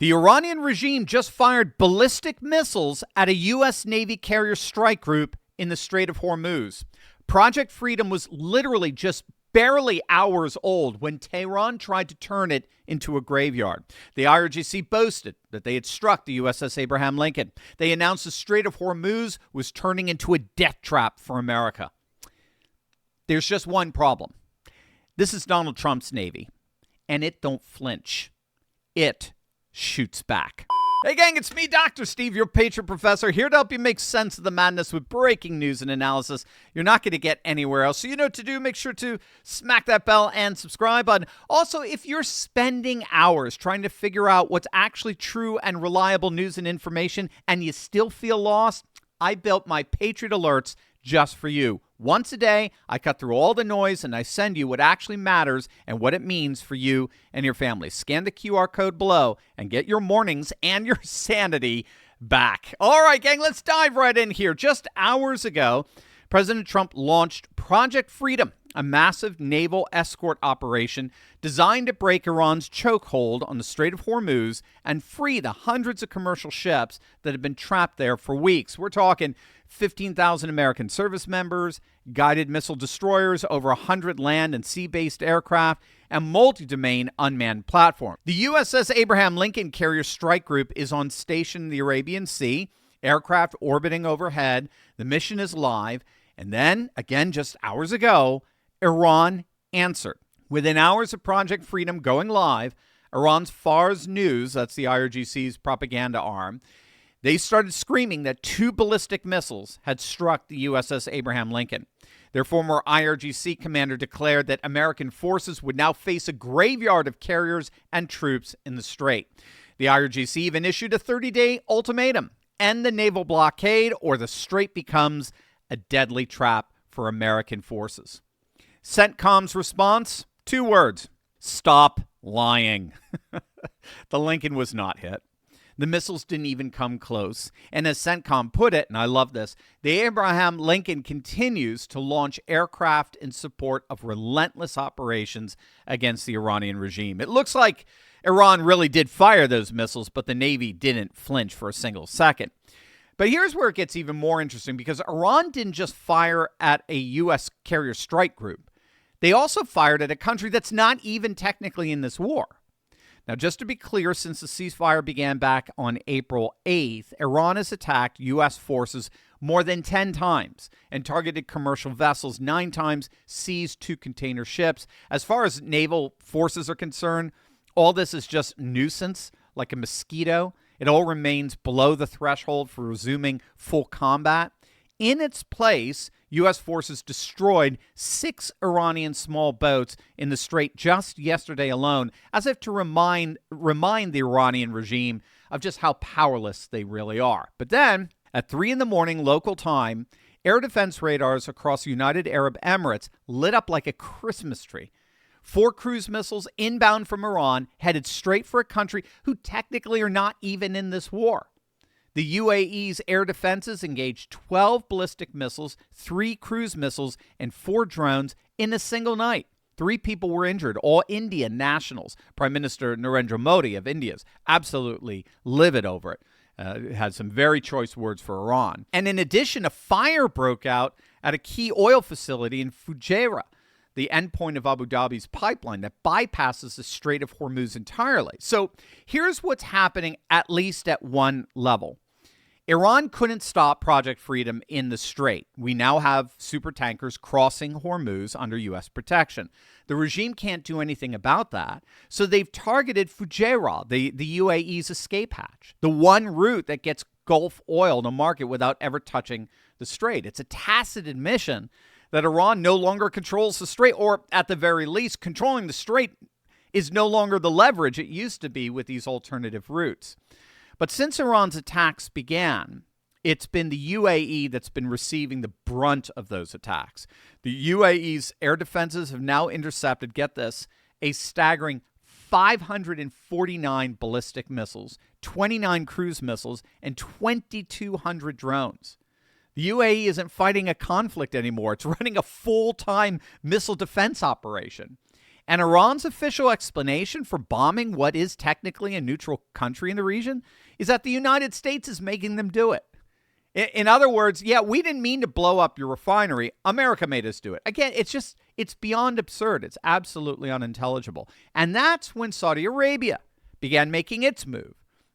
The Iranian regime just fired ballistic missiles at a U.S. Navy carrier strike group in the Strait of Hormuz. Project Freedom was literally just barely hours old when Tehran tried to turn it into a graveyard. The IRGC boasted that they had struck the USS Abraham Lincoln. They announced the Strait of Hormuz was turning into a death trap for America. There's just one problem. This is Donald Trump's Navy, and it don't flinch. It shoots back. Hey gang, it's me, Dr. Steve, your patron professor, here to help you make sense of the madness with breaking news and analysis you're not going to get anywhere else. So you know what to do. Make sure to smack that bell and subscribe button. Also, if you're spending hours trying to figure out what's actually true and reliable news and information and you still feel lost, I built my Patriot Alerts just for you. Once a day, I cut through all the noise and I send you what actually matters and what it means for you and your family. Scan the QR code below and get your mornings and your sanity back. All right, gang, let's dive right in here. Just hours ago, President Trump launched Project Freedom, a massive naval escort operation designed to break Iran's chokehold on the Strait of Hormuz and free the hundreds of commercial ships that have been trapped there for weeks. We're talking 15,000 American service members, guided missile destroyers, over 100 land and sea-based aircraft, and multi-domain unmanned platform. The USS Abraham Lincoln carrier strike group is on station in the Arabian Sea, aircraft orbiting overhead. The mission is live. And then, again, just hours ago, Iran answered. Within hours of Project Freedom going live, Iran's Fars News, that's the IRGC's propaganda arm, they started screaming that 2 ballistic missiles had struck the USS Abraham Lincoln. Their former IRGC commander declared that American forces would now face a graveyard of carriers and troops in the strait. The IRGC even issued a 30-day ultimatum: end the naval blockade or the strait becomes a deadly trap for American forces. CENTCOM's response? 2 words: stop lying. The Lincoln was not hit. The missiles didn't even come close. And as CENTCOM put it, and I love this, the Abraham Lincoln continues to launch aircraft in support of relentless operations against the Iranian regime. It looks like Iran really did fire those missiles, but the Navy didn't flinch for a single second. But here's where it gets even more interesting, because Iran didn't just fire at a U.S. carrier strike group. They also fired at a country that's not even technically in this war. Now, just to be clear, since the ceasefire began back on April 8th, Iran has attacked U.S. forces more than 10 times and targeted commercial vessels 9 times, seized 2 container ships. As far as naval forces are concerned, all this is just nuisance, like a mosquito. It all remains below the threshold for resuming full combat. In its place, U.S. forces destroyed 6 Iranian small boats in the strait just yesterday alone, as if to remind the Iranian regime of just how powerless they really are. But then, at 3 in the morning local time, air defense radars across the United Arab Emirates lit up like a Christmas tree. 4 cruise missiles inbound from Iran headed straight for a country who technically are not even in this war. The UAE's air defenses engaged 12 ballistic missiles, 3 cruise missiles, and 4 drones in a single night. 3 people were injured, all Indian nationals. Prime Minister Narendra Modi of India is absolutely livid over it. Had some very choice words for Iran. And in addition, a fire broke out at a key oil facility in Fujairah, the endpoint of Abu Dhabi's pipeline that bypasses the Strait of Hormuz entirely. So here's what's happening, at least at one level. Iran couldn't stop Project Freedom in the strait. We now have supertankers crossing Hormuz under U.S. protection. The regime can't do anything about that, so they've targeted Fujairah, the UAE's escape hatch, the one route that gets Gulf oil to market without ever touching the strait. It's a tacit admission that Iran no longer controls the strait, or at the very least, controlling the strait is no longer the leverage it used to be with these alternative routes. But since Iran's attacks began, it's been the UAE that's been receiving the brunt of those attacks. The UAE's air defenses have now intercepted, get this, a staggering 549 ballistic missiles, 29 cruise missiles, and 2,200 drones. The UAE isn't fighting a conflict anymore. It's running a full-time missile defense operation. And Iran's official explanation for bombing what is technically a neutral country in the region is that the United States is making them do it. In other words, yeah, we didn't mean to blow up your refinery. America made us do it. Again, it's beyond absurd. It's absolutely unintelligible. And that's when Saudi Arabia began making its move.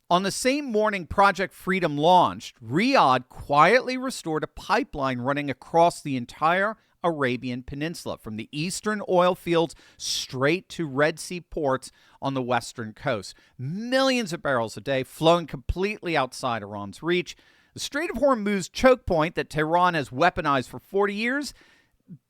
On the same morning Project Freedom launched, Riyadh quietly restored a pipeline running across the entire Arabian Peninsula, from the eastern oil fields straight to Red Sea ports on the western coast. Millions of barrels a day flowing completely outside Iran's reach. The Strait of Hormuz choke point that Tehran has weaponized for 40 years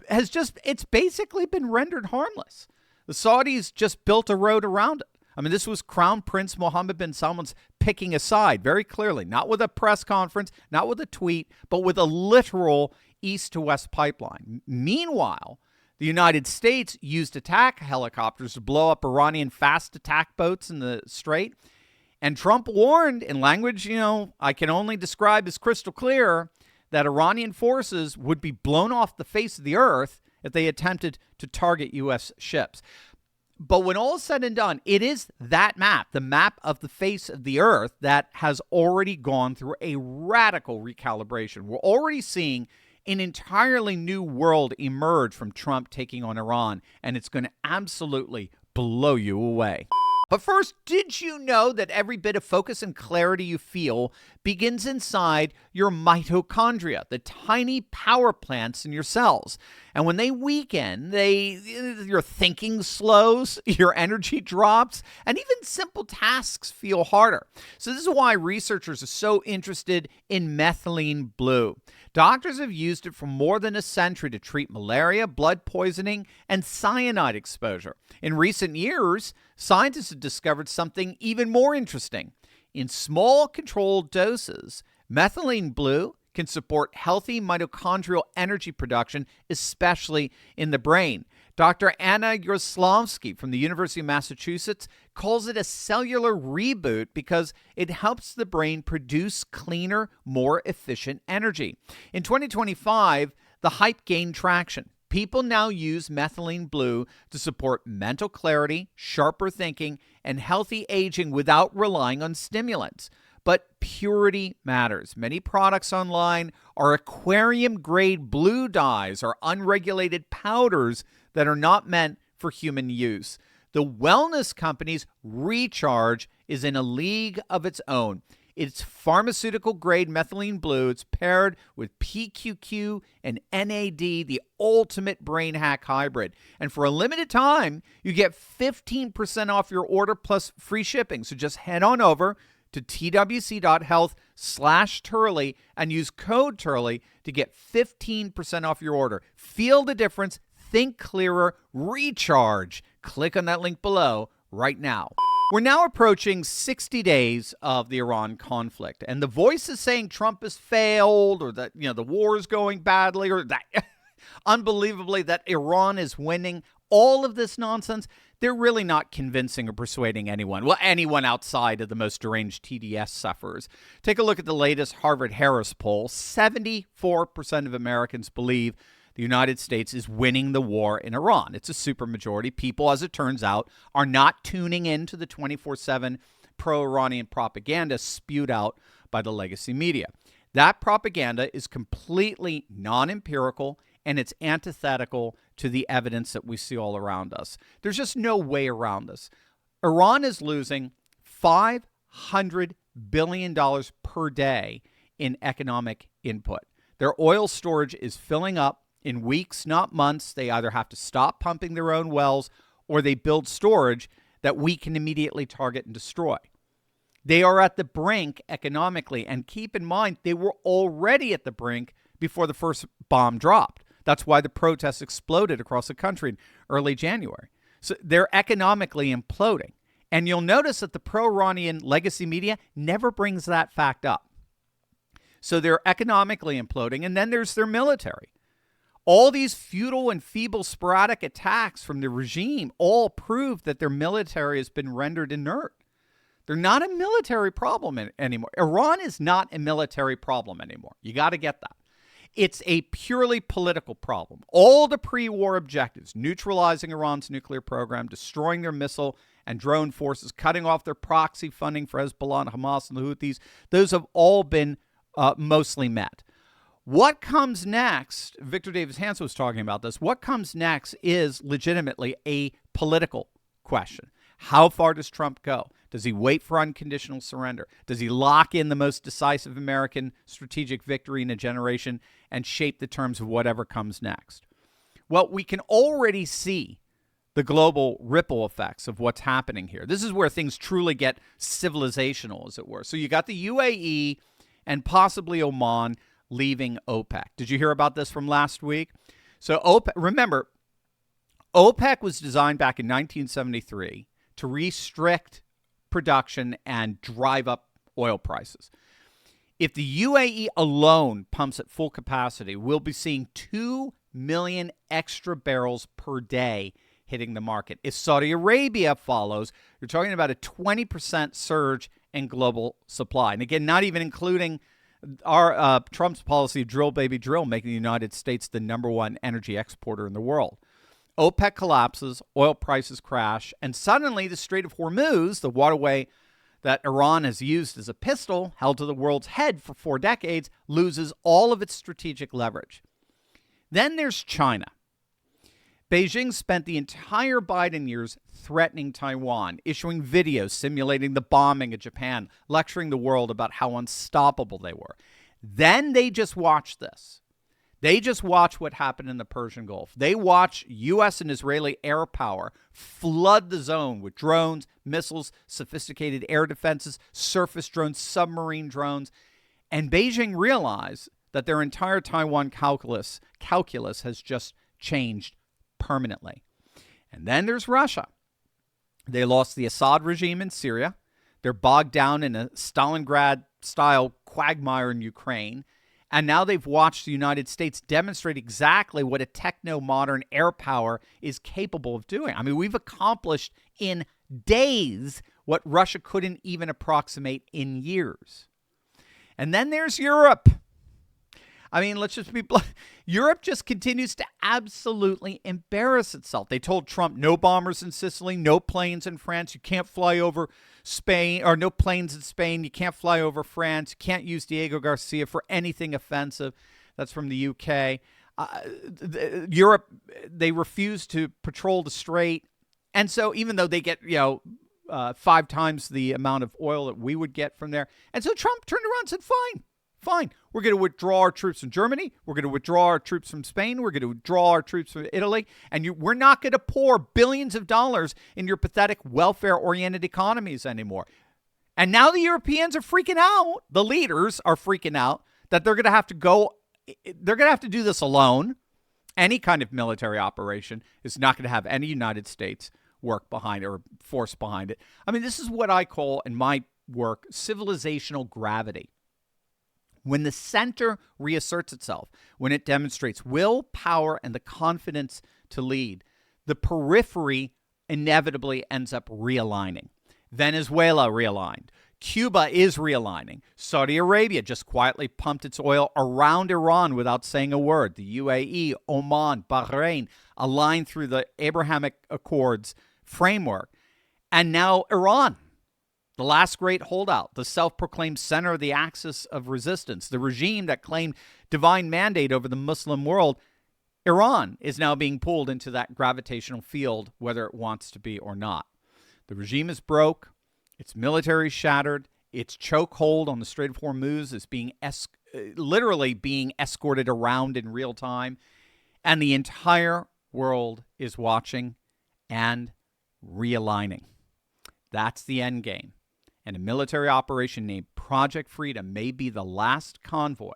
it's basically been rendered harmless. The Saudis just built a road around it. I mean, this was Crown Prince Mohammed bin Salman's picking a side very clearly, not with a press conference, not with a tweet, but with a literal east to west pipeline. Meanwhile, the United States used attack helicopters to blow up Iranian fast attack boats in the strait. And Trump warned in language, I can only describe as crystal clear, that Iranian forces would be blown off the face of the earth if they attempted to target U.S. ships. But when all is said and done, it is that map, the map of the face of the earth, that has already gone through a radical recalibration. We're already seeing an entirely new world emerge from Trump taking on Iran, and it's going to absolutely blow you away. But first, did you know that every bit of focus and clarity you feel begins inside your mitochondria, the tiny power plants in your cells? And when they weaken, your thinking slows, your energy drops, and even simple tasks feel harder. So this is why researchers are so interested in methylene blue. Doctors have used it for more than a century to treat malaria, blood poisoning, and cyanide exposure. In recent years, scientists have discovered something even more interesting. In small, controlled doses, methylene blue can support healthy mitochondrial energy production, especially in the brain. Dr. Anna Groslavsky from the University of Massachusetts calls it a cellular reboot because it helps the brain produce cleaner, more efficient energy. In 2025, the hype gained traction. People now use methylene blue to support mental clarity, sharper thinking, and healthy aging without relying on stimulants. But purity matters. Many products online are aquarium-grade blue dyes or unregulated powders that are not meant for human use. The wellness company's Recharge is in a league of its own. It's pharmaceutical-grade methylene blue. It's paired with PQQ and NAD, the ultimate brain hack hybrid. And for a limited time, you get 15% off your order plus free shipping. So just head on over to twc.health/Turley and use code Turley to get 15% off your order. Feel the difference. Think clearer. Recharge. Click on that link below right now. We're now approaching 60 days of the Iran conflict, and the voices saying Trump has failed, or that the war is going badly, or that unbelievably that Iran is winning, all of this nonsense, they're really not convincing or persuading anyone. Well, anyone outside of the most deranged TDS sufferers. Take a look at the latest Harvard-Harris poll. 74% of Americans believe the United States is winning the war in Iran. It's a supermajority. People, as it turns out, are not tuning in to the 24/7 pro-Iranian propaganda spewed out by the legacy media. That propaganda is completely non-empirical, and it's antithetical to the evidence that we see all around us. There's just no way around this. Iran is losing $500 billion per day in economic input. Their oil storage is filling up. In weeks, not months, they either have to stop pumping their own wells or they build storage that we can immediately target and destroy. They are at the brink economically, and keep in mind, they were already at the brink before the first bomb dropped. That's why the protests exploded across the country in early January. So they're economically imploding. And you'll notice that the pro-Iranian legacy media never brings that fact up. So they're economically imploding, and then there's their military. All these futile and feeble sporadic attacks from the regime all prove that their military has been rendered inert. They're not a military problem anymore. Iran is not a military problem anymore. You got to get that. It's a purely political problem. All the pre-war objectives, neutralizing Iran's nuclear program, destroying their missile and drone forces, cutting off their proxy funding for Hezbollah and Hamas and the Houthis, those have all been mostly met. What comes next, Victor Davis Hanson was talking about this, what comes next is legitimately a political question. How far does Trump go? Does he wait for unconditional surrender? Does he lock in the most decisive American strategic victory in a generation and shape the terms of whatever comes next? Well, we can already see the global ripple effects of what's happening here. This is where things truly get civilizational, as it were. So you got the UAE and possibly Oman leaving OPEC. Did you hear about this from last week? So OPEC, remember, OPEC was designed back in 1973 to restrict production and drive up oil prices. If the UAE alone pumps at full capacity, we'll be seeing 2 million extra barrels per day hitting the market. If Saudi Arabia follows, you're talking about a 20% surge in global supply. And again, not even including our Trump's policy of drill, baby, drill, making the United States the #1 energy exporter in the world. OPEC collapses, oil prices crash, and suddenly the Strait of Hormuz, the waterway that Iran has used as a pistol, held to the world's head for 4 decades, loses all of its strategic leverage. Then there's China. Beijing spent the entire Biden years threatening Taiwan, issuing videos simulating the bombing of Japan, lecturing the world about how unstoppable they were. Then they just watched this. They just watch what happened in the Persian Gulf. They watch U.S. and Israeli air power flood the zone with drones, missiles, sophisticated air defenses, surface drones, submarine drones. And Beijing realized that their entire Taiwan calculus has just changed permanently. And then there's Russia. They lost the Assad regime in Syria. They're bogged down in a Stalingrad-style quagmire in Ukraine. And now they've watched the United States demonstrate exactly what a techno-modern air power is capable of doing. I mean, we've accomplished in days what Russia couldn't even approximate in years. And then there's Europe. I mean, let's just be blunt. Europe just continues to absolutely embarrass itself. They told Trump no bombers in Sicily, no planes in France. You can't fly over Spain, or no planes in Spain. You can't fly over France. You can't use Diego Garcia for anything offensive. That's from the UK. Europe, they refuse to patrol the strait. And so even though they get, 5 times the amount of oil that we would get from there. And so Trump turned around and said, fine. We're going to withdraw our troops from Germany. We're going to withdraw our troops from Spain. We're going to withdraw our troops from Italy. And we're not going to pour billions of dollars in your pathetic welfare-oriented economies anymore. And now the Europeans are freaking out. The leaders are freaking out that they're going to have to do this alone. Any kind of military operation is not going to have any United States work behind it or force behind it. I mean, this is what I call in my work civilizational gravity. When the center reasserts itself, when it demonstrates will, power, and the confidence to lead, the periphery inevitably ends up realigning. Venezuela realigned. Cuba is realigning. Saudi Arabia just quietly pumped its oil around Iran without saying a word. The UAE, Oman, Bahrain aligned through the Abrahamic Accords framework. And now Iran. The last great holdout, the self-proclaimed center of the axis of resistance, the regime that claimed divine mandate over the Muslim world, Iran is now being pulled into that gravitational field, whether it wants to be or not. The regime is broke. Its military shattered. Its chokehold on the Strait of Hormuz is literally being escorted around in real time. And the entire world is watching and realigning. That's the end game. And a military operation named Project Freedom may be the last convoy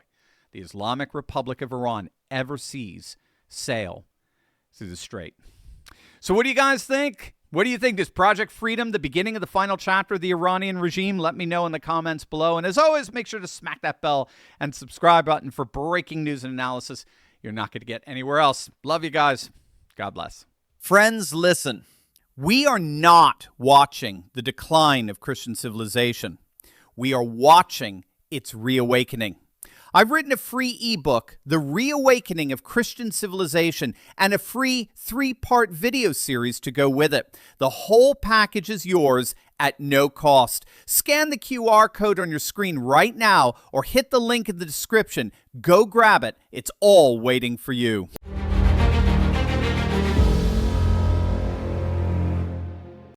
the Islamic Republic of Iran ever sees sail through the strait. So what do you guys think? What do you think? Is Project Freedom the beginning of the final chapter of the Iranian regime? Let me know in the comments below. And as always, make sure to smack that bell and subscribe button for breaking news and analysis you're not going to get anywhere else. Love you guys. God bless. Friends, listen. We are not watching the decline of Christian civilization. We are watching its reawakening. I've written a free ebook, The Reawakening of Christian Civilization, and a free 3-part video series to go with it. The whole package is yours at no cost. Scan the QR code on your screen right now or hit the link in the description. Go grab it. It's all waiting for you.